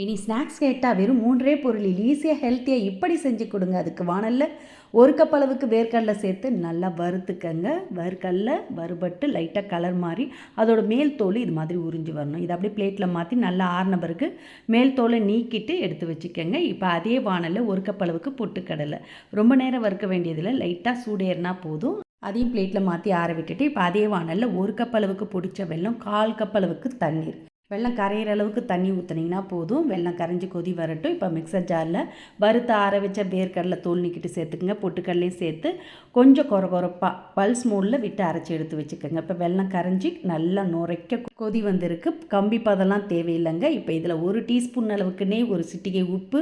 இனி ஸ்நாக்ஸ் கேட்டால் வெறும் 3 பொருளில் ஈஸியாக ஹெல்த்தியாக இப்படி செஞ்சு கொடுங்க. அதுக்கு வாணல்ல 1 கப் அளவுக்கு வேர்க்கடலை சேர்த்து நல்லா வறுத்துக்கங்க. வேர்க்கடலை வறுபட்டு லைட்டாக கலர் மாறி அதோட மேல் தோல் இது மாதிரி உறிஞ்சி வரணும். இதை அப்படியே பிளேட்டில் மாற்றி நல்லா ஆறின பிறகு மேல் தோலை நீக்கிட்டு எடுத்து வச்சுக்கோங்க. இப்போ அதே வாணல்ல 1 கப் அளவுக்கு பொட்டுக்கடலை ரொம்ப நேரம் வறுக்க வேண்டியதில்லை, லைட்டாக சூடேறினா போதும். அதையும் பிளேட்டில் மாற்றி ஆற விட்டுட்டு இப்போ அதே வாணல்ல 1 கப் அளவுக்கு பொடிச்ச வெல்லம், 1/4 கப் அளவுக்கு தண்ணீர், வெல்லம் கரையிற அளவுக்கு தண்ணி ஊற்றுனீங்கன்னா போதும். வெல்லம் கரைஞ்சி கொதி வரட்டும். இப்போ மிக்சர் ஜாரில் வறுத்து ஆற வச்ச வேர்க்கடலை தோல் நீக்கிட்டு சேர்த்துக்குங்க. பொட்டுக்கடலையும் சேர்த்து கொஞ்சம் கொரப்பாக பல்ஸ் மோடில் விட்டு அரைச்சி எடுத்து வச்சுக்கோங்க. இப்போ வெல்லம் கரைஞ்சி நல்லா நுரைக்க கொதி வந்திருக்கு. கம்பி பதெல்லாம் தேவையில்லைங்க. இப்போ இதில் 1 டீஸ்பூன் அளவுக்கு நெய், 1 சிட்டிகை உப்பு,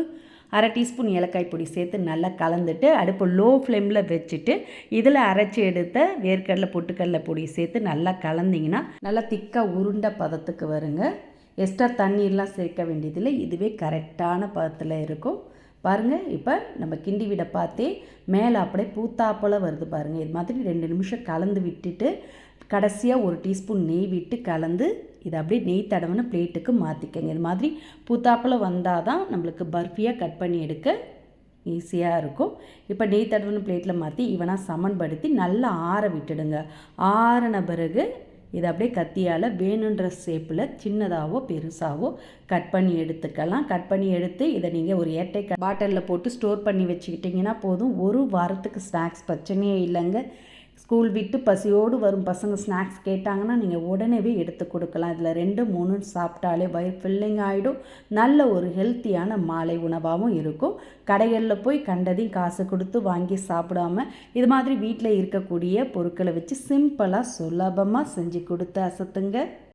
1/2 டீஸ்பூன் ஏலக்காய் பொடி சேர்த்து நல்லா கலந்துட்டு அடுப்பு லோ ஃப்ளேமில் வச்சுட்டு இதில் அரைச்சி எடுத்த வேர்க்கடலை பொட்டுக்கடலை பொடி சேர்த்து நல்லா கலந்திங்கன்னா நல்லா திக்காக உருண்டை பதத்துக்கு வருங்க. எக்ஸ்ட்ரா தண்ணீர்லாம் சேர்க்க வேண்டியதில்லை, இதுவே கரெக்டான பதத்தில் இருக்கும். பாருங்கள், இப்போ நம்ம கிண்டி விட பார்த்தே மேலே அப்படியே பூத்தாப்போல் வருது பாருங்கள். இது மாதிரி 2 நிமிஷம் கலந்து விட்டுட்டு கடைசியாக 1 டீஸ்பூன் நெய் விட்டு கலந்து இதை அப்படியே நெய் தடவின பிளேட்டுக்கு மாற்றிக்கங்க. இது மாதிரி பூத்தாப்பில் வந்தால் தான் நம்மளுக்கு பர்ஃபியாக கட் பண்ணி எடுக்க ஈஸியாக இருக்கும். இப்போ நெய் தடவின பிளேட்டில் மாற்றி இவனாக சமன்படுத்தி நல்லா ஆற விட்டுடுங்க. ஆறின பிறகு இதை அப்படியே கத்தியால் வேணுன்ற ஷேப்பில் சின்னதாகவோ பெருசாகவோ கட் பண்ணி எடுத்துக்கலாம். கட் பண்ணி எடுத்து இதை நீங்கள் ஒரு ஏர்டை பாட்டிலில் போட்டு ஸ்டோர் பண்ணி வச்சுக்கிட்டிங்கன்னா போதும். 1 வாரத்துக்கு ஸ்நாக்ஸ் பிரச்சனையே இல்லைங்க. ஸ்கூல் விட்டு பசியோடு வரும் பசங்க ஸ்நாக்ஸ் கேட்டாங்கன்னா நீங்கள் உடனேவே எடுத்து கொடுக்கலாம். இதில் 2 3 சாப்பிட்டாலே வயிறு ஃபில்லிங் ஆகிடும். நல்ல ஒரு ஹெல்த்தியான மாலை உணவாகவும் இருக்கும். கடைகளில் போய் கண்டதையும் காசு கொடுத்து வாங்கி சாப்பிடாமல் இது மாதிரி வீட்டில் இருக்கக்கூடிய பொருட்களை வச்சு சிம்பிளாக சுலபமாக செஞ்சு கொடுத்து அசத்துங்க.